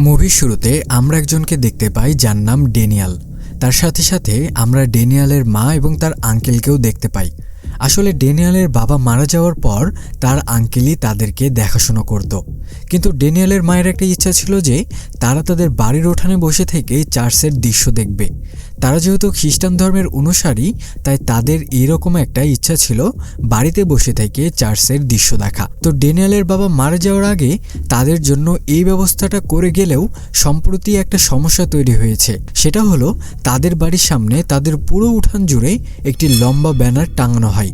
মুভির শুরুতে আমরা একজনকে দেখতে পাই যার নাম ড্যানিয়েল। তার সাথে সাথে আমরা ড্যানিয়েলের মা এবং তার আঙ্কেলকেও দেখতে পাই। আসলে ড্যানিয়েলের বাবা মারা যাওয়ার পর তার আঙ্কেলই তাদেরকে দেখাশোনা করত। কিন্তু ড্যানিয়েলের মায়ের একটা ইচ্ছা ছিল যে তারা তাদের বাড়ির উঠানে বসে থেকে চার্চের দৃশ্য দেখবে। তারা যেহেতু খ্রিস্টান ধর্মের অনুসারী, তাই তাদের এইরকম একটা ইচ্ছা ছিল বাড়িতে বসে থেকে চার্চের দৃশ্য দেখা। তো ড্যানিয়েলের বাবা মারা যাওয়ার আগে তাদের জন্য এই ব্যবস্থাটা করে গেলেও সম্প্রতি একটা সমস্যা তৈরি হয়েছে। সেটা হলো তাদের বাড়ির সামনে তাদের পুরো উঠান জুড়ে একটি লম্বা ব্যানার টাঙানো হয়,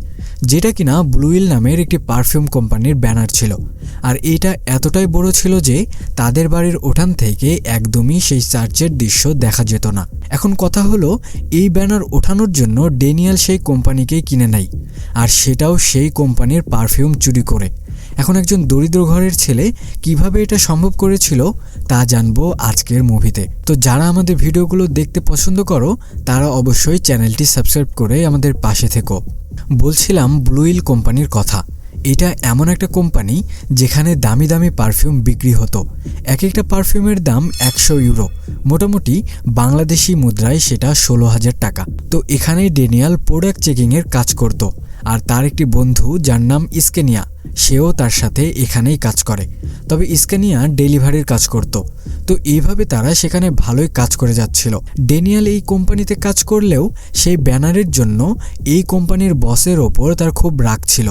যেটা কিনা ব্লু হুইল নামের একটি পারফিউম কোম্পানির ব্যানার ছিল। আর এটা এতটাই বড় ছিল যে তাদের বাড়ির উঠান থেকে একদমই সেই চার্চের দৃশ্য দেখা যেত না। এখন কথা হলো, এই ব্যানার ওঠানোর জন্য ড্যানিয়েল সেই কোম্পানিকেই কিনে নেয়, আর সেটাও সেই কোম্পানির পারফিউম চুরি করে। এখন একজন দরিদ্র ঘরের ছেলে কিভাবে এটা সম্ভব করেছিল তা জানবো আজকের মুভিতে। তো যারা আমাদের ভিডিওগুলো দেখতে পছন্দ করো তারা অবশ্যই চ্যানেলটি সাবস্ক্রাইব করে আমাদের পাশে থেকো। বলছিলাম ব্লু হুইল কোম্পানির কথা। এটা এমন একটা কোম্পানি যেখানে দামি দামি পারফিউম বিক্রি হতো। এক একটা পারফিউমের দাম 100 ইউরো, মোটামুটি বাংলাদেশি মুদ্রায় সেটা 16,000 টাকা। তো এখানেই ড্যানিয়েল প্রোডাক্ট চেকিংয়ের কাজ করত, আর তার একটি বন্ধু যার নাম স্কেনিয়া, সেও তার সাথে এখানেই কাজ করে। তবে স্কেনিয়া ডেলিভারির কাজ করত। তো এইভাবে তারা সেখানে ভালোই কাজ করে যাচ্ছিল। ড্যানিয়েল এই কোম্পানিতে কাজ করলেও সেই ব্যানারের জন্য এই কোম্পানির বসের ওপর তার খুব রাগ ছিল।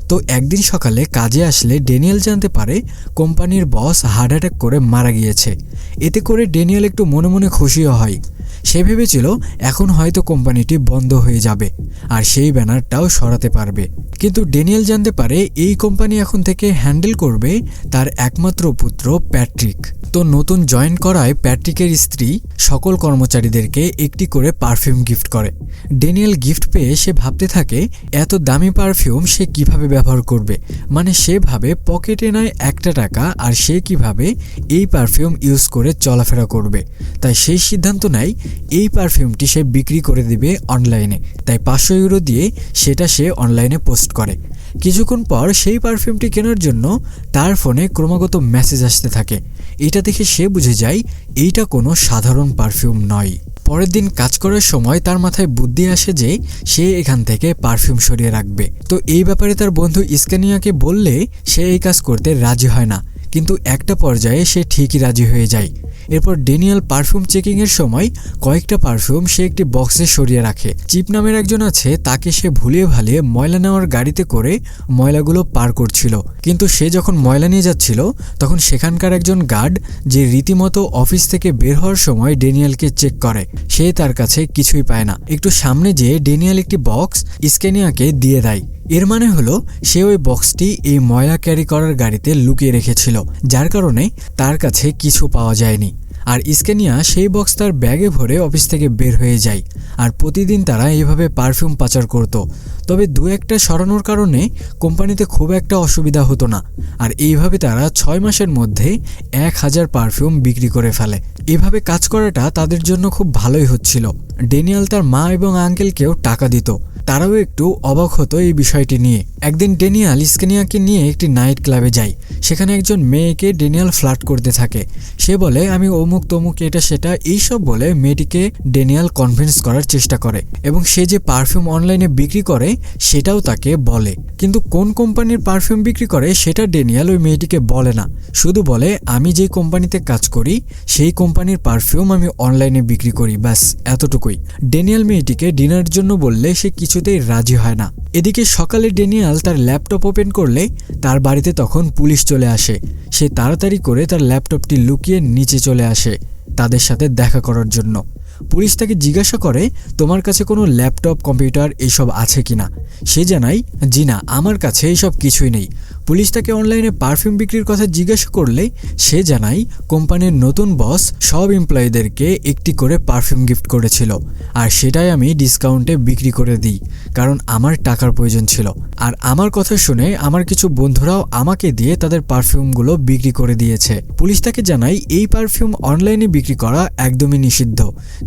তো একদিন সকালে কাজে আসলে ড্যানিয়েল জানতে পারে কোম্পানির বস হার্ট অ্যাটাক করে মারা গিয়েছে। এতে করে ড্যানিয়েল একটু মনে মনে খুশিও হয়। সে ভেবেছিল এখন হয়তো কোম্পানিটি বন্ধ হয়ে যাবে আর সেই ব্যানারটাও সরাতে পারবে। কিন্তু ড্যানিয়েল জানতে পারে এই কোম্পানি এখন থেকে হ্যান্ডেল করবে তার একমাত্র পুত্র প্যাট্রিক। তো নতুন জয়েন করায় প্যাট্রিকের স্ত্রী সকল কর্মচারীদেরকে একটি করে পারফিউম গিফট করে। ড্যানিয়েল গিফট পেয়ে সে ভাবতে থাকে এত দামি পারফিউম সে কিভাবে ব্যবহার করবে। মানে সে ভাবে পকেটে নেয় 1 টাকা আর সে কিভাবে এই পারফিউম ইউজ করে চলাফেরা করবে। তাই সেই সিদ্ধান্ত নেয় এই পারফিউমটি সে বিক্রি করে দিবে অনলাইনে। তাই 500 ইউরো দিয়ে সেটা সে অনলাইনে পোস্ট করে। কিছুক্ষণ পর সেই পারফিউমটি কেনার জন্য তার ফোনে ক্রমাগত মেসেজ আসতে থাকে। এটা দেখে সে বুঝে যায় এইটা কোনো সাধারণ পারফিউম নয়। পরের দিন কাজ করার সময় তার মাথায় বুদ্ধি আসে যে সে এখান থেকে পারফিউম সরিয়ে রাখবে। তো এই ব্যাপারে তার বন্ধু স্কেনিয়াকে বললে সে এই কাজ করতে রাজি হয় না, কিন্তু একটা পর্যায়ে সে ঠিকই রাজি হয়ে যায়। এরপর ড্যানিয়েল পারফিউম চেকিংয়ের সময় কয়েকটা পারফিউম সে একটি বক্সে সরিয়ে রাখে। চিপ নামের একজন আছে, তাকে সে ভুলিয়ে ভালিয়ে ময়লা নেওয়ার গাড়িতে করে ময়লাগুলো পার করছিল। কিন্তু সে যখন ময়লা নিয়ে যাচ্ছিল তখন সেখানকার একজন গার্ড, যে রীতিমতো অফিস থেকে বের হওয়ার সময় ড্যানিয়েলকে চেক করে, সে তার কাছে কিছুই পায় না। একটু সামনে যেয়ে ড্যানিয়েল একটি বক্স স্কেনিয়াকে দিয়ে দেয়। এর মানে হলো সে ওই বক্সটি এই ময়লা ক্যারি করার গাড়িতে লুকিয়ে রেখেছিল, যার কারণে তার কাছে কিছু পাওয়া যায়নি। আর স্কেনিয়া সেই বক্স তার ব্যাগে ভরে অফিস থেকে বের হয়ে যায়। আর প্রতিদিন তারা এইভাবে পারফিউম পাচার করত। তবে 2-1টা সরানোর কারণে কোম্পানিতে খুব একটা অসুবিধা হতো না। আর এইভাবে তারা 6 মাসের মধ্যে 1000 পারফিউম বিক্রি করে ফেলে। এভাবে কাজ করাটা তাদের জন্য খুব ভালোই হচ্ছিল। ড্যানিয়েল তার মা এবং আঙ্কেলকেও টাকা দিত, তারাও একটু অবাক হতো এই বিষয়টি নিয়ে। একদিন ড্যানিয়েল স্কেনিয়াকে নিয়ে একটি নাইট ক্লাবে যায়। সেখানে একজন মেয়েকে ড্যানিয়েল ফ্লার্ট করতে থাকে। সে বলে আমি অমুক তমুক এটা সেটা এইসব বলে মেয়েটিকে ড্যানিয়েল কনভিন্স করার চেষ্টা করে, এবং সে যে পারফিউম অনলাইনে বিক্রি করে সেটাও তাকে বলে। কিন্তু কোন কোম্পানির পারফিউম বিক্রি করে সেটা ড্যানিয়েল ওই মেয়েটিকে বলে না, শুধু বলে আমি যেই কোম্পানিতে কাজ করি সেই কোম্পানির পারফিউম আমি অনলাইনে বিক্রি করি, ব্যাস এতটুকুই। ড্যানিয়েল মেয়েটিকে ডিনারের জন্য বললে সে কিছুতেই রাজি হয় না। এদিকে সকালে ড্যানিয়েল তার ল্যাপটপ ওপেন করলে তার বাড়িতে তখন পুলিশ চলে আসে। সে তাড়াতাড়ি করে তার ল্যাপটপটি লুকিয়ে নিচে চলে আসে তাদের সাথে দেখা করার জন্য। পুলিশ তাকে জিজ্ঞাসা করে তোমার কাছে কোনো ল্যাপটপ কম্পিউটার এইসব আছে কিনা। সে জানায় জি না, আমার কাছে এইসব কিছুই নেই। পুলিশ তাকে অনলাইনে পারফিউম বিক্রির কথা জিজ্ঞাসা করলে সে জানায় কোম্পানির নতুন বস সব এমপ্লয়ীদেরকে একটি করে পারফিউম গিফট করেছিল, আর সেটাই আমি ডিসকাউন্টে বিক্রি করে দিই, কারণ আমার টাকার প্রয়োজন ছিল। আর আমার কথা শুনে আমার কিছু বন্ধুরাও আমাকে দিয়ে তাদের পারফিউমগুলো বিক্রি করে দিয়েছে। পুলিশ তাকে জানায় এই পারফিউম অনলাইনে বিক্রি করা একদমই নিষিদ্ধ,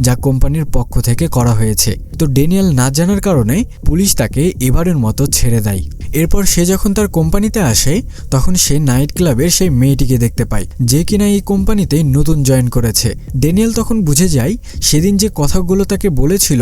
যা কোম্পানির পক্ষ থেকে করা হয়েছে। তো ড্যানিয়েল না জানার কারণে পুলিশ তাকে এবারের মতো ছেড়ে দেয়। এরপর সে যখন তার কোম্পানিতে আসে তখন সে নাইট ক্লাবের সেই মেয়েটিকে দেখতে পায়, যে কিনা এই কোম্পানিতে নতুন জয়েন করেছে। ড্যানিয়েল তখন বুঝে যায় সেদিন যে কথাগুলো তাকে বলেছিল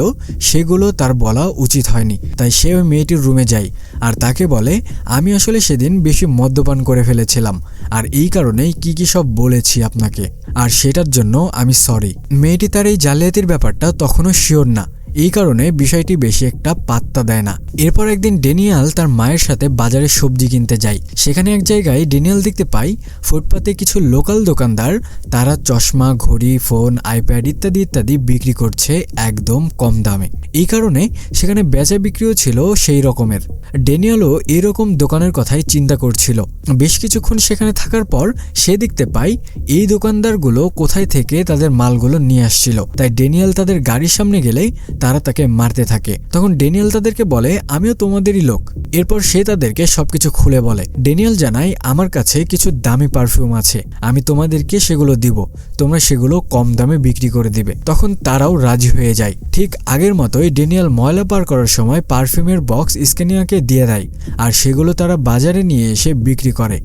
সেগুলো তার বলা উচিত হয়নি। তাই সে ওই মেয়েটির রুমে যায় আর তাকে বলে, আমি আসলে সেদিন বেশি মদ্যপান করে ফেলেছিলাম আর এই কারণেই কি সব বলেছি আপনাকে, আর সেটার জন্য আমি সরি। মেয়েটি তার এই জালিয়াতির ব্যাপারটা তখনও শিওর না, এই কারণে বিষয়টি বেশি একটা পাত্তা দেয় না। এরপর একদিন ড্যানিয়েল তার মায়ের সাথে বাজারে সবজি কিনতে যায়। সেখানে এক জায়গায় ড্যানিয়েল দেখতে পায় ফুটপাতে কিছু লোকাল দোকানদার তারা চশমা, ঘড়ি, ফোন, আইপ্যাড ইত্যাদি ইত্যাদি বিক্রি করছে একদম কম দামে। এই কারণে সেখানে বেচা বিক্রিও ছিল সেই রকমের। ড্যানিয়েলও এরকম দোকানের কথাই চিন্তা করছিল। বেশ কিছুক্ষণ সেখানে থাকার পর সে দেখতে পায় এই দোকানদারগুলো কোথায় থেকে তাদের মালগুলো নিয়ে আসছিল। তাই ড্যানিয়েল তাদের গাড়ির সামনে গেলেই তারা তাকে মারতে থাকে। তখন ড্যানিয়েল তাদেরকে বলে, আমিও তোমাদেরই লোক। এরপর সে তাদেরকে সবকিছু খুলে বলে। ড্যানিয়েল জানায়, আমার কাছে কিছু দামি পারফিউম আছে, আমি তোমাদেরকে সেগুলো দিব, তোমরা সেগুলো কম দামে বিক্রি করে দিবে। তখন তারাও রাজি হয়ে যায়। ঠিক আগের মতোই ড্যানিয়েল ময়লা পার করার সময় পারফিউমের বক্স স্কেনিয়াকে দিয়ে দেয় আর সেগুলো তারা বাজারে নিয়ে এসে বিক্রি করে।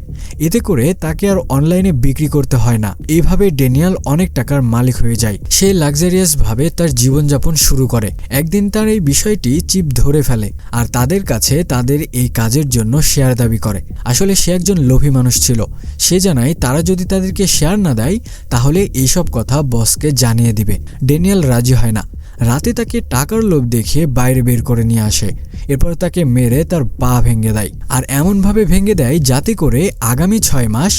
এতে করে তাকে আর অনলাইনে বিক্রি করতে হয় না। এইভাবে ড্যানিয়েল অনেক টাকার মালিক হয়ে যায়। সে লাক্সারিয়াস ভাবে তার জীবনযাপন শুরু করে। একদিন তার এই বিষয়টি চিপ ধরে ফেলে আর তাদের কাছে তাদের এই কাজের জন্য শেয়ার দাবি করে। আসলে সে একজন লোভী মানুষ ছিল। সে জানায় তারা যদি তাদেরকে শেয়ার না দেয় তাহলে এইসব কথা বসকে জানিয়ে দিবে। ড্যানিয়েল রাজি হয় না। রাতে তাকে টাকার লোভ দেখিয়ে বাইরে বের করে নিয়ে আসে। এরপর তাকে মেরে তার পা ভেঙে দেয় আর এমনভাবে ভেঙে দেয় যাতে করে আগামী 6 মাস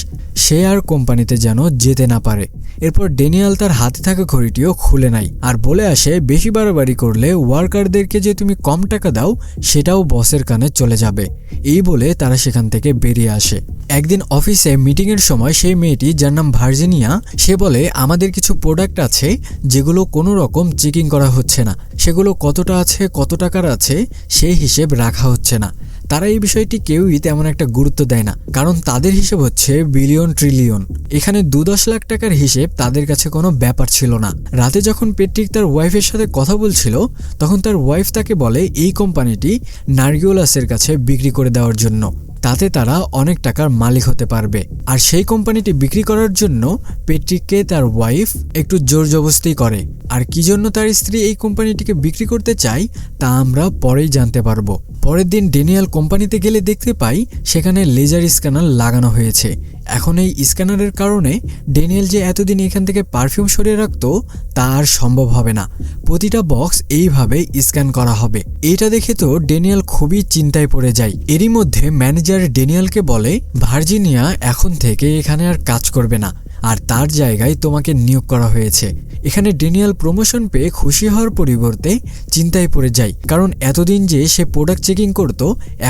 সে আর কোম্পানিতে যেন যেতে না পারে। এরপর ড্যানিয়েল তার হাতে থাকা ঘড়িটিও খুলে নেয় আর বলে আসে, বেশি বাড়াবাড়ি করলে ওয়ার্কারদেরকে যে তুমি কম টাকা দাও সেটাও বসের কানে চলে যাবে। এই বলে তারা সেখান থেকে বেরিয়ে আসে। একদিন অফিসে মিটিংয়ের সময় সেই মেয়েটি, যার নাম ভার্জিনিয়া, সে বলে, আমাদের কিছু প্রোডাক্ট আছে যেগুলো কোনো রকম চেকিং করা হচ্ছে না, সেগুলো কতটা আছে, কত টাকার আছে সেই হিসেব রাখা হচ্ছে না। তারা এই বিষয়টি কেউই তেমন একটা গুরুত্ব দেয় না, কারণ তাদের হিসেব হচ্ছে বিলিয়ন ট্রিলিয়ন। এখানে 2-10 লাখ টাকার হিসেব তাদের কাছে কোনো ব্যাপার ছিল না। রাতে যখন পেট্রিক তার ওয়াইফের সাথে কথা বলছিল তখন তার ওয়াইফ তাকে বলে এই কোম্পানিটি নার্গিওলাসের কাছে বিক্রি করে দেওয়ার জন্য, তাতে তারা অনেক টাকার মালিক হতে পারবে। আর সেই কোম্পানিটি বিক্রি করার জন্য পেট্রিককে তার ওয়াইফ একটু জোর জবরদস্তি করে। আর কি জন্য তার স্ত্রী এই কোম্পানিটিকে বিক্রি করতে চায় তা আমরা পরেই জানতে পারবো। পরের দিন ড্যানিয়েল কোম্পানিতে গেলে দেখতে পাই সেখানে লেজার স্ক্যানার লাগানো হয়েছে। এখন এই স্ক্যানারের কারণে ড্যানিয়েল যে এতদিন এখান থেকে পারফিউম সরিয়ে রাখতো তা আর সম্ভব হবে না। প্রতিটা বক্স এইভাবে স্ক্যান করা হবে। এইটা দেখে তো ড্যানিয়েল খুবই চিন্তায় পড়ে যায়। এরই মধ্যে ম্যানেজার ড্যানিয়েলকে বলে, ভার্জিনিয়া এখন থেকে এখানে আর কাজ করবে না আর তার জায়গায় তোমাকে নিয়োগ করা হয়েছে। এখানে ড্যানিয়েল প্রমোশন পেয়ে খুশি হওয়ার পরিবর্তে চিন্তায় পড়ে যায়, কারণ এতদিন যে সে প্রোডাক্ট চেকিং করত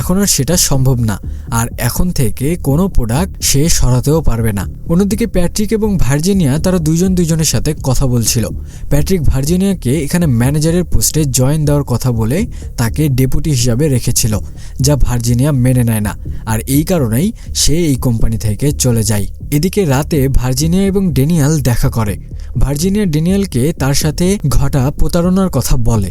এখন আর সেটা সম্ভব না, আর এখন থেকে কোনো প্রোডাক্ট সে সরাতেও পারবে না। অন্যদিকে প্যাট্রিক এবং ভার্জিনিয়া তারা দুজনের সাথে কথা বলছিল। প্যাট্রিক ভার্জিনিয়াকে এখানে ম্যানেজারের পোস্টে জয়েন দেওয়ার কথা বলে তাকে ডেপুটি হিসাবে রেখেছিল, যা ভার্জিনিয়া মেনে নেয় না, আর এই কারণেই সে এই কোম্পানি থেকে চলে যায়। এদিকে রাতে ভার্জিনিয়া এবং ড্যানিয়েল দেখা করে। ভার্জিনিয়া ড্যানিয়েলকে তার সাথে ঘটা প্রতারণার কথা বলে।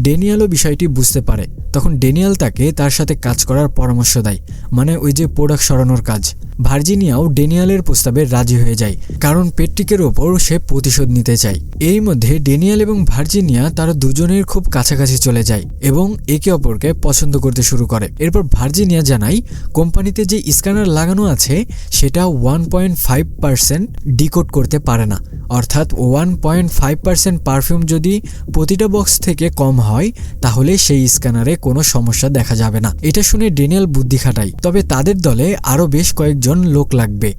ড্যানিয়েলও বিষয়টি বুঝতে পারে। তখন ড্যানিয়েল তাকে তার সাথে কাজ করার পরামর্শ দেয়, মানে ওই যে প্রোডাক্ট সরানোর কাজ। ভার্জিনিয়াও ড্যানিয়েলের প্রস্তাবে রাজি হয়ে যায়, কারণ পেট্রিকের ওপর সে প্রতিশোধ নিতে চায়। এর মধ্যে ড্যানিয়েল এবং ভার্জিনিয়া তারা দুজনের খুব কাছাকাছি চলে যায় এবং একে অপরকে পছন্দ করতে শুরু করে। এরপর ভার্জিনিয়া জানায় কোম্পানিতে যে স্ক্যানার লাগানো আছে সেটা 1.5% ডিকোড করতে পারে না, অর্থাৎ 1.5% পারফিউম যদি প্রতিটা বক্স থেকে কম হয় তাহলে সেই স্ক্যানারে কোনো সমস্যা দেখা যাবে না। এটা শুনে ড্যানিয়েল বুদ্ধি খাটায়, তবে তাদের দলে আরও বেশ কয়েকজন লোক লাগবে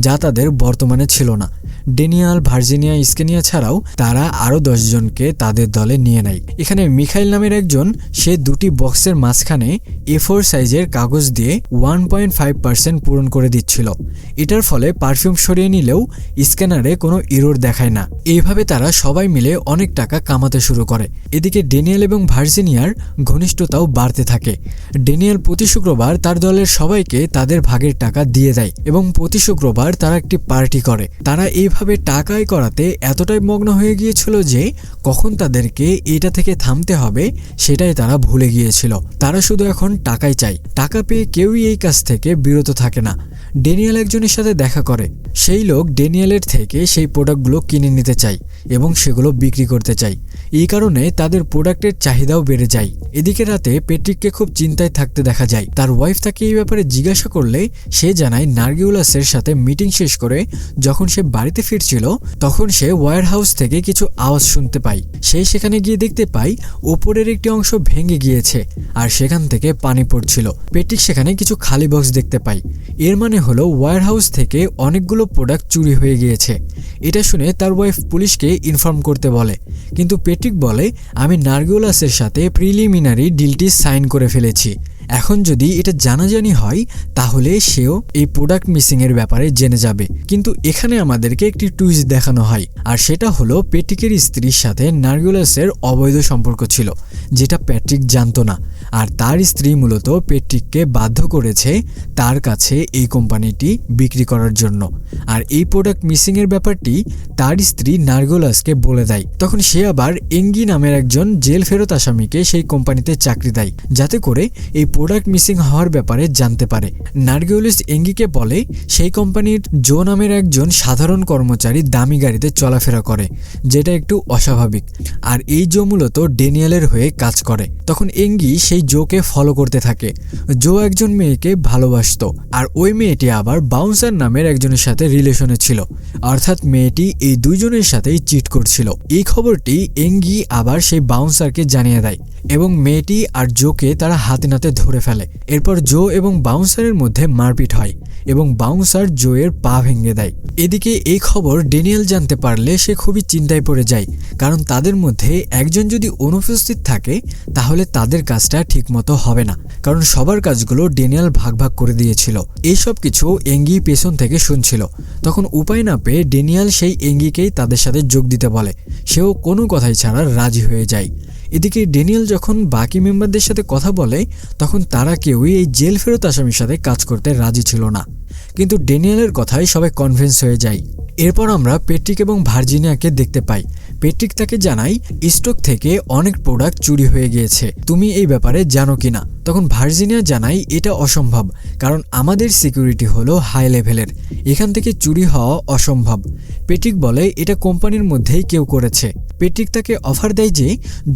যা তাদের বর্তমানে ছিল না। ড্যানিয়েল, ভার্জিনিয়া, স্কেনিয়া ছাড়াও তারা আরও 10 জনকে তাদের দলে নিয়ে নেয়। এখানে মিখাইল নামের একজন, সে 2টি বক্সের মাঝখানে A4 সাইজের কাগজ দিয়ে 1.5% পূরণ করে দিচ্ছিল। এটার ফলে পারফিউম সরিয়ে নিলেও স্ক্যানারে কোনো এরর দেখায় না। এইভাবে তারা সবাই মিলে অনেক টাকা কামাতে শুরু করে। এদিকে ড্যানিয়েল এবং ভার্জিনিয়ার ঘনিষ্ঠতাও বাড়তে থাকে। ড্যানিয়েল প্রতি শুক্রবার তার দলের সবাইকে তাদের ভাগের টাকা দিয়ে দেয় এবং প্রতি শুক্রবার তারা একটি পার্টি করে। তারা এইভাবে টাকা আয় করাতে এতটাই মগ্ন হয়ে গিয়েছিল যে কখন তাদেরকে এটা থেকে থামতে হবে সেটাই তারা ভুলে গিয়েছিল। তারা শুধু এখন টাকাই চায়। টাকা পেয়ে কেউই এই কাজ থেকে বিরত থাকে না। ড্যানিয়েল একজনের সাথে দেখা করে। সেই লোক ড্যানিয়েলের থেকে সেই প্রোডাক্টগুলো কিনে নিতে চায় এবং সেগুলো বিক্রি করতে চায়। এই কারণে তাদের প্রোডাক্টের চাহিদাও বেড়ে যায়। এদিকে রাতে প্যাট্রিককে খুব চিন্তায় থাকতে দেখা যায়। তার ওয়াইফ তাকে এই ব্যাপারে জিজ্ঞাসা করলে সে জানায় নার্গিউলাসের সাথে মিটিং শেষ করে যখন সে বাড়িতে ফিরছিল তখন সে ওয়্যার হাউস থেকে কিছু আওয়াজ শুনতে পায়। সে সেখানে গিয়ে দেখতে পায় ওপরের একটি অংশ ভেঙে গিয়েছে আর সেখান থেকে পানি পড়ছিল। প্যাট্রিক সেখানে কিছু খালি বক্স দেখতে পায়। এর মানে হলো ওয়্যার হাউস থেকে অনেকগুলো প্রোডাক্ট চুরি হয়ে গিয়েছে। এটা শুনে তার ওয়াইফ পুলিশকে ইনফর্ম করতে বলে, কিন্তু প্যাট্রিক বলে আমি নার্গিউলাসের সাথে প্রিলিমিনারি ডিলটি সাইন করে ফেলেছি। এখন যদি এটা জানাজানি হয় তাহলে সেও এই প্রোডাক্ট মিসিং এর ব্যাপারে জেনে যাবে। কিন্তু এখানে আমাদেরকে একটি টুইস্ট দেখানো হয়, আর সেটা হলো প্যাট্রিকের স্ত্রীর সাথে নার্গিউলাসের অবৈধ সম্পর্ক ছিল, যেটা প্যাট্রিক জানতো না। আর তার স্ত্রী মূলত প্যাট্রিককে বাধ্য করেছে তার কাছে এই কোম্পানিটি বিক্রি করার জন্য। আর এই প্রোডাক্ট মিসিং এর ব্যাপারটি তার স্ত্রী নার্গিউলাসকে বলে দেয়। তখন সে আবার এঙ্গি নামের একজন জেল ফেরত আসামিকে সেই কোম্পানিতে চাকরি দেয়, যাতে করে এই প্রোডাক্ট মিসিং হওয়ার ব্যাপারে জানতে পারে। নার্গিউলাস এঙ্গিকে বলে সেই কোম্পানির জো নামের একজন সাধারণ কর্মচারী দামি গাড়িতে চলাফেরা করে, যেটা একটু অস্বাভাবিক। আর এই জো মূলত ড্যানিয়েলের হয়ে কাজ করে। তখন এঙ্গি সেই জোকে ফলো করতে থাকে। জো একজন মেয়েকে ভালোবাসতো, আর ওই মেয়েটি আবার বাউন্সার নামের একজনের সাথে রিলেশনে ছিল, অর্থাৎ মেয়েটি এই দুইজনের সাথেই চিট করছিল। এই খবরটি এঙ্গি আবার সেই বাউন্সারকে জানিয়ে দেয় এবং মেয়েটি আর জোকে তারা হাতে নাতে ধরে ফেলে। এরপর জো এবং বাউন্সারের মধ্যে মারপিট হয় এবং বাউন্সার জোয়ের পা ভেঙে দেয়। এদিকে এই খবর ড্যানিয়েল জানতে পারলে সে খুবই চিন্তায় পড়ে যায়, কারণ তাদের মধ্যে একজন যদি অনুপস্থিত থাকে তাহলে তাদের কাজটা ঠিকমতো হবে না, কারণ সবার কাজগুলো ড্যানিয়েল ভাগ ভাগ করে দিয়েছিল। এইসব কিছু এঙ্গি পেছন থেকে শুনছিল। তখন উপায় না পেয়ে ড্যানিয়েল সেই এঙ্গিকেই তাদের সাথে যোগ দিতে বলে। সেও কোনো কথাই ছাড়া রাজি হয়ে যায়। এদিকে ড্যানিয়েল যখন বাকি মেম্বারদের সাথে কথা বলে তখন তারা কেউই এই জেল ফেরত আসামির সাথে কাজ করতে রাজি ছিল না, কিন্তু ড্যানিয়েলের কথায় সবাই কনভিন্স হয়ে যায়। এরপর আমরা প্যাট্রিক এবং ভার্জিনিয়াকে দেখতে পাই। প্যাট্রিক তাকে জানায় স্টক থেকে অনেক প্রোডাক্ট চুরি হয়ে গিয়েছে, তুমি এই ব্যাপারে জানো কিনা? তখন ভার্জিনিয়া জানায় এটা অসম্ভব, কারণ আমাদের সিকিউরিটি হলো হাই লেভেলের, এখান থেকে চুরি হওয়া অসম্ভব। প্যাট্রিক বলে এটা কোম্পানির মধ্যেই কেউ করেছে। প্যাট্রিক তাকে অফার দেয় যে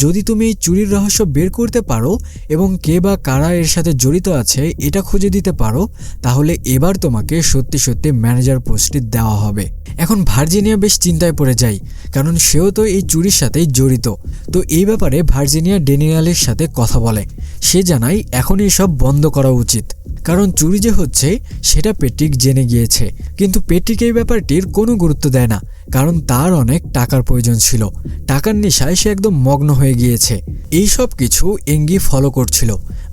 যদি তুমি এই চুরির রহস্য বের করতে পারো এবং কে বা কারা এর সাথে জড়িত আছে এটা খুঁজে দিতে পারো, তাহলে এবার তোমাকে সত্যি সত্যি ম্যানেজার পোস্টটি দেওয়া হবে। এখন ভার্জিনিয়া বেশ চিন্তায় পড়ে যায়, কারণ সেও তো এই চুরির সাথেই জড়িত। তো এই ব্যাপারে ভার্জিনিয়া ড্যানিয়েলের সাথে কথা বলে। সে জানায় এখন এসব বন্ধ করা উচিত, কারণ চুরি যে হচ্ছে সেটা প্যাট্রিক জেনে গিয়েছে। কিন্তু প্যাট্রিক এই ব্যাপারটির কোনো গুরুত্ব দেয় না, কারণ তার অনেক টাকার প্রয়োজন ছিল। টাকার নেশায় সে একদম মগ্ন হয়ে গিয়েছে। এই সব কিছু এঙ্গি ফলো করছিল।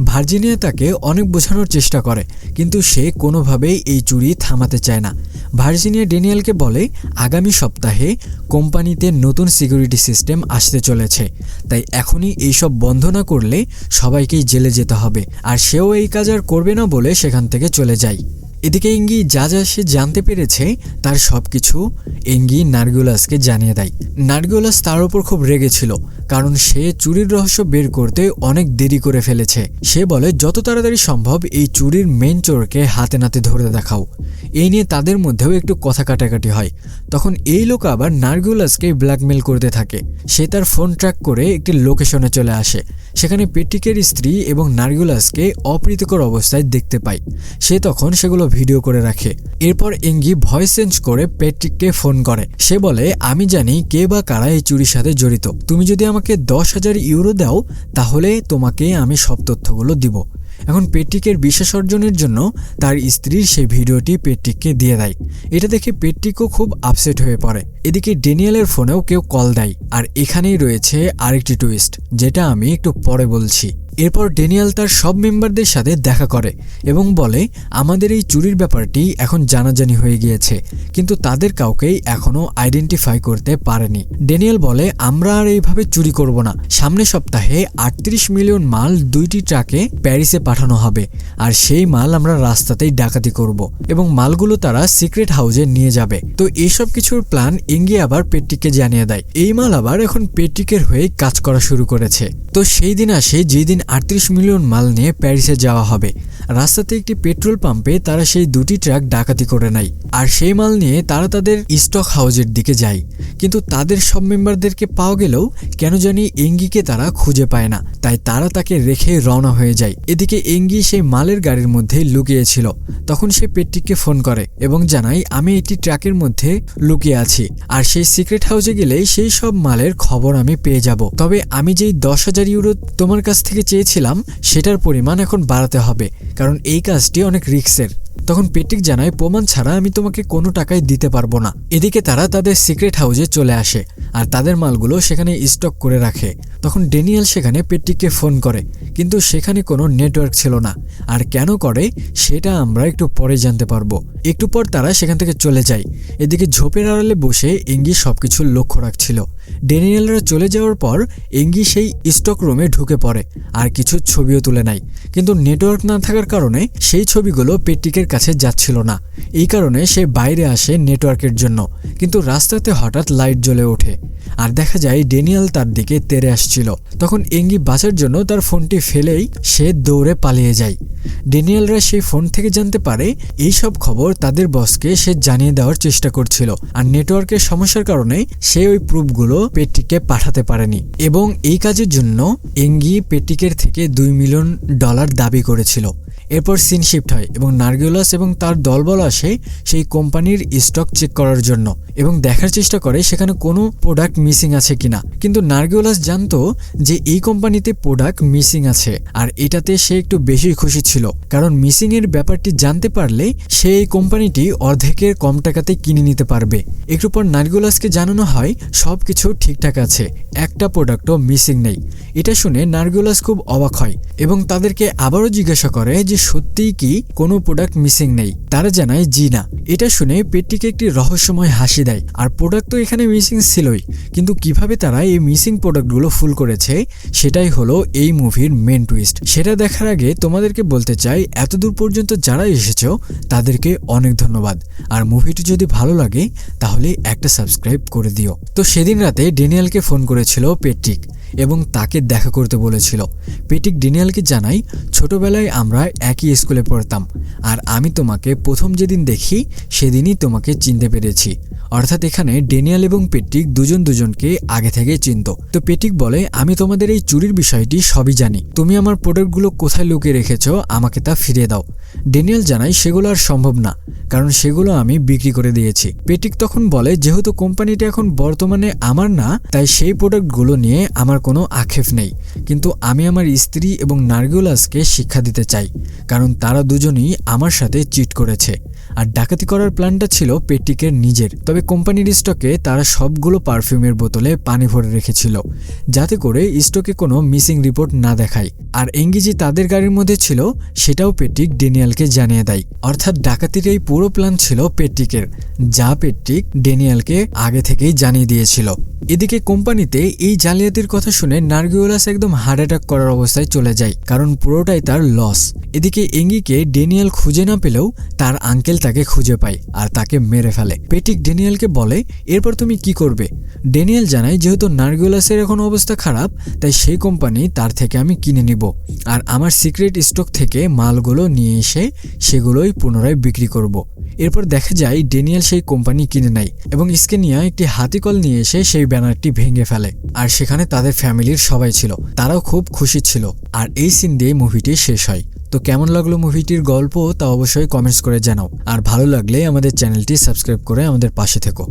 ভার্জিনিয়া তাকে অনেক বোঝানোর চেষ্টা করে, কিন্তু সে কোনোভাবেই এই চুরি থামাতে চায় না। ভার্জিনিয়া ড্যানিয়েলকে বলে আগামী সপ্তাহে কোম্পানিতে নতুন সিকিউরিটি সিস্টেম আসতে চলেছে, তাই এখনই এইসব বন্ধ না করলে সবাইকেই জেলে যেতে হবে। আর সেও এই কাজ আর করবে না বলে সেখান থেকে চলে যায়। এদিকে এঙ্গি যা যা সে জানতে পেরেছে তার সবকিছু এঙ্গি নার্গিউলাসকে জানিয়ে দেয়। নার্গিউলাস তার উপর খুব রেগেছিল, কারণ সে চুরির রহস্য বের করতে অনেক দেরি করে ফেলেছে। সে বলে যত তাড়াতাড়ি সম্ভব এই চুরির মেন চোরকে হাতে নাতে ধরে দেখাও। এই নিয়ে তাদের মধ্যেও একটু কথা কাটাকাটি হয়। তখন এই লোক আবার নার্গিউলাসকে ব্ল্যাকমেল করতে থাকে। সে তার ফোন ট্র্যাক করে একটি লোকেশনে চলে আসে। সেখানে প্যাট্রিকের স্ত্রী এবং নার্গিউলাসকে অপ্রীতিকর অবস্থায় দেখতে পায়। সে তখন সেগুলো ভিডিও করে রাখে। এরপর এঙ্গি ভয়েস চেঞ্জ করে প্যাট্রিককে ফোন করে। সে বলে আমি জানি কে বা কারা এই চুরির সাথে জড়িত, তুমি যদি আমাকে 10,000 ইউরো দাও তাহলে তোমাকে আমি সব তথ্যগুলো দিব। এখন প্যাট্রিকের বিশ্বাস অর্জনের জন্য তার স্ত্রীর সেই ভিডিওটি প্যাট্রিককে দিয়ে দেয়। এটা দেখে প্যাট্রিকও খুব আপসেট হয়ে পড়ে। এদিকে ড্যানিয়েলের ফোনেও কেউ কল দেয়। আর এখানেই রয়েছে আরেকটি টুইস্ট, যেটা আমি একটু পরে বলছি। এরপর ড্যানিয়েল তার সব মেম্বারদের সাথে দেখা করে এবং বলে আমাদের এই চুরির ব্যাপারটি এখন জানাজানি হয়ে গিয়েছে, কিন্তু তাদের কাউকেই এখনো আইডেন্টিফাই করতে পারেনি। ড্যানিয়েল বলে আমরা আর এইভাবে চুরি করব না, সামনের সপ্তাহে 38 মিলিয়ন মাল 2টি ট্রাকে প্যারিসে পাঠানো হবে, আর সেই মাল আমরা রাস্তাতেই ডাকাতি করব এবং মালগুলো তারা সিক্রেট হাউসে নিয়ে যাবে। তো এইসব কিছুর প্ল্যান এঙ্গি আবার পেট্রিককে জানিয়ে দেয়। এই মাল আবার এখন পেট্রিকের হয়ে কাজ করা শুরু করেছে। তো সেই দিন আসে যেদিন 38 মিলিয়ন মাল নিয়ে প্যারিসে যাওয়া হবে। রাস্তাতে একটি পেট্রোল পাম্পে তারা সেই 2টি ট্রাক ডাকাতি করে নেয়, আর সেই মাল নিয়ে তারা তাদের স্টক হাউসের দিকে যায়। কিন্তু তাদের সব মেম্বারদেরকে পাওয়া গেলেও কেন জানি এঙ্গিকে তারা খুঁজে পায় না, তাই তারা তাকে রেখে রওনা হয়ে যায়। এদিকে এঙ্গি সেই মালের গাড়ির মধ্যে লুকিয়েছিল। তখন সে পেট্রিককে ফোন করে এবং জানায় আমি একটি ট্রাকের মধ্যে লুকিয়ে আছি, আর সেই সিক্রেট হাউসে গেলেই সেই সব মালের খবর আমি পেয়ে যাব। তবে আমি যেই 10,000 ইউরো তোমার কাছ থেকে চেয়েছিলাম সেটার পরিমাণ এখন বাড়াতে হবে, কারণ এই কাজটি অনেক রিস্কের। তখন পেট্রিক জানায় প্রমাণ ছাড়া আমি তোমাকে কোনো টাকাই দিতে পারবো না। এদিকে তারা তাদের সিক্রেট হাউসে চলে আসে আর তাদের মালগুলো সেখানে স্টক করে রাখে। তখন ড্যানিয়েল সেখানে পেট্রিককে ফোন করে, কিন্তু সেখানে কোনো নেটওয়ার্ক ছিল না। আর কেন করে সেটা আমরা একটু পরে জানতে পারবো। একটু পর তারা সেখান থেকে চলে যায়। এদিকে ঝোপের আড়ালে বসে এঙ্গি সবকিছু লক্ষ্য রাখছিল। ড্যানিয়েলরা চলে যাওয়ার পর এঙ্গি সেই স্টক রুমে ঢুকে পড়ে আর কিছু ছবিও তুলে নেয়, কিন্তু নেটওয়ার্ক না থাকার কারণে সেই ছবিগুলো পেট্রিকের কাছে যাচ্ছিল না। এই কারণে সে বাইরে আসে নেটওয়ার্কের জন্য, কিন্তু রাস্তাতে হঠাৎ লাইট জ্বলে ওঠে আর দেখা যায় ড্যানিয়েল তার দিকে তেড়ে আসছিল। তখন এঙ্গি বাঁচার জন্য তার ফোনটি ফেলেই সে দৌড়ে পালিয়ে যায়। ড্যানিয়েলরা সেই ফোন থেকে জানতে পারে এই সব খবর তাদের বসকে সে জানিয়ে দেওয়ার চেষ্টা করছিল, আর নেটওয়ার্কের সমস্যার কারণে সে ওই প্রুফগুলো পেট্রিককে পাঠাতে পারেনি। এবং এই কাজের জন্য এঙ্গি পেট্রিকের থেকে $2 মিলিয়ন দাবি করেছিল। এরপর সিন শিফট হয় এবং নার্গিওলাস এবং তার দলবল আসে সেই কোম্পানির স্টক চেক করার জন্য এবং দেখার চেষ্টা করে সেখানে কোনো প্রোডাক্ট মিসিং আছে কিনা। কিন্তু নার্গিওলাস জানতো যে এই কোম্পানিতে প্রোডাক্ট মিসিং আছে, আর এটাতে সে একটু বেশি খুশি ছিল, কারণ মিসিং এর ব্যাপারটি জানতে পারলে সে এই কোম্পানিটি অর্ধেকের কম টাকাতে কিনে নিতে পারবে। একটু পর নার্গিওলাসকে জানানো হয় সবকিছু ঠিকঠাক আছে, একটা প্রোডাক্টও মিসিং নেই। এটা শুনে নার্গিওলাস খুব অবাক হয় এবং তাদেরকে আবারও জিজ্ঞাসা করে যে সত্যিই কি কোনো প্রোডাক্ট মিসিং নেই। তারা জানায় জি না। এটা শুনে পেট্রিক একটি রহস্যময় হাসি দেয়। আর প্রোডাক্ট তো এখানে মিসিং ছিলই, কিন্তু কিভাবে তারা এই মিসিং প্রোডাক্টগুলো ফুল করেছে সেটাই হলো এই মুভির মেন টুইস্ট। সেটা দেখার আগে তোমাদেরকে বলতে চাই এতদূর পর্যন্ত যারা এসেছো তাদেরকে অনেক ধন্যবাদ। আর মুভিটি যদি ভালো লাগে তাহলে একটা সাবস্ক্রাইব করে দিও। তো সেদিন রাতে ড্যানিয়েলকে ফোন করেছিল পেট্রিক এবং তাকে দেখা করতে বলেছিল। পেট্রিক ড্যানিয়েলকে জানাই ছোটবেলায় আমরা একই স্কুলে পড়তাম, আর আমি তোমাকে প্রথম যেদিন দেখি সেদিনই তোমাকে চিনতে পেরেছি। অর্থাৎ এখানে ড্যানিয়েল এবং পেট্রিক দুজন দুজনকে আগে থেকে চিনত। তো পেট্রিক বলে আমি তোমাদের এই চুরির বিষয়টি সবই জানি, তুমি আমার প্রোডাক্টগুলো কোথায় লুকিয়ে রেখেছো আমাকে তা ফিরিয়ে দাও। ড্যানিয়েল জানাই সেগুলো আর সম্ভব না, কারণ সেগুলো আমি বিক্রি করে দিয়েছি। পেট্রিক তখন বলে যেহেতু কোম্পানিটা এখন বর্তমানে আমার না, তাই সেই প্রোডাক্টগুলো নিয়ে আমার কোনো আক্ষেপ নেই, কিন্তু আমি আমার স্ত্রী এবং নার্গিওলাসকে শিক্ষা দিতে চাই, কারণ তারা দুজনই আমার সাথে চিট করেছে। আর ডাকাতি করার প্ল্যানটা ছিল পেট্রিকের নিজের। তবে কোম্পানির স্টকে তারা সবগুলো পারফিউমের বোতলে পানি ভরে রেখেছিল, যাতে করে স্টকে কোনো মিসিং রিপোর্ট না দেখায়। আর এঙ্গি তাদের গাড়ির মধ্যে ছিল সেটাও পেট্রিক ড্যানিয়েলকে জানিয়ে দেয়। অর্থাৎ ডাকাতির এই পুরো প্ল্যান ছিল পেট্রিকের, যা পেট্রিক ড্যানিয়েলকে আগে থেকেই জানিয়ে দিয়েছিল। এদিকে কোম্পানিতে এই জালিয়াতির কথা শুনে নার্গিওলাস একদম হার্ট অ্যাটাক করার অবস্থায় চলে যায়, কারণ পুরোটাই তার লস। এদিকে এঙ্গিকে ড্যানিয়েল খুঁজে না পেলেও তার আঙ্কেল তাকে খুঁজে পায় আর তাকে মেরে ফেলে। পেট্রিক ড্যানিয়েলকে বলে এরপর তুমি কি করবে। ড্যানিয়েল জানায় যেহেতু নার্গিওলাসের এখন অবস্থা খারাপ, তাই সেই কোম্পানি তার থেকে আমি কিনে নিব, আর আমার সিক্রেট স্টক থেকে মালগুলো নিয়ে এসে সেগুলোই পুনরায় বিক্রি করব। এরপর দেখা যায় ড্যানিয়েল সেই কোম্পানি কিনে নেয় এবং স্কেনিয়া একটি হাতিকল নিয়ে এসে সেই ব্যানারটি ভেঙে ফেলে। আর সেখানে তাদের ফ্যামিলির সবাই ছিল, তারাও খুব খুশি ছিল। আর এই সিন দিয়ে মুভিটি শেষ হয়। তো কেমন লাগলো মুভিটির গল্প তা অবশ্যই কমেন্টস করে জানাও, আর ভালো লাগলে আমাদের চ্যানেলটি সাবস্ক্রাইব করে আমাদের পাশে থেকো।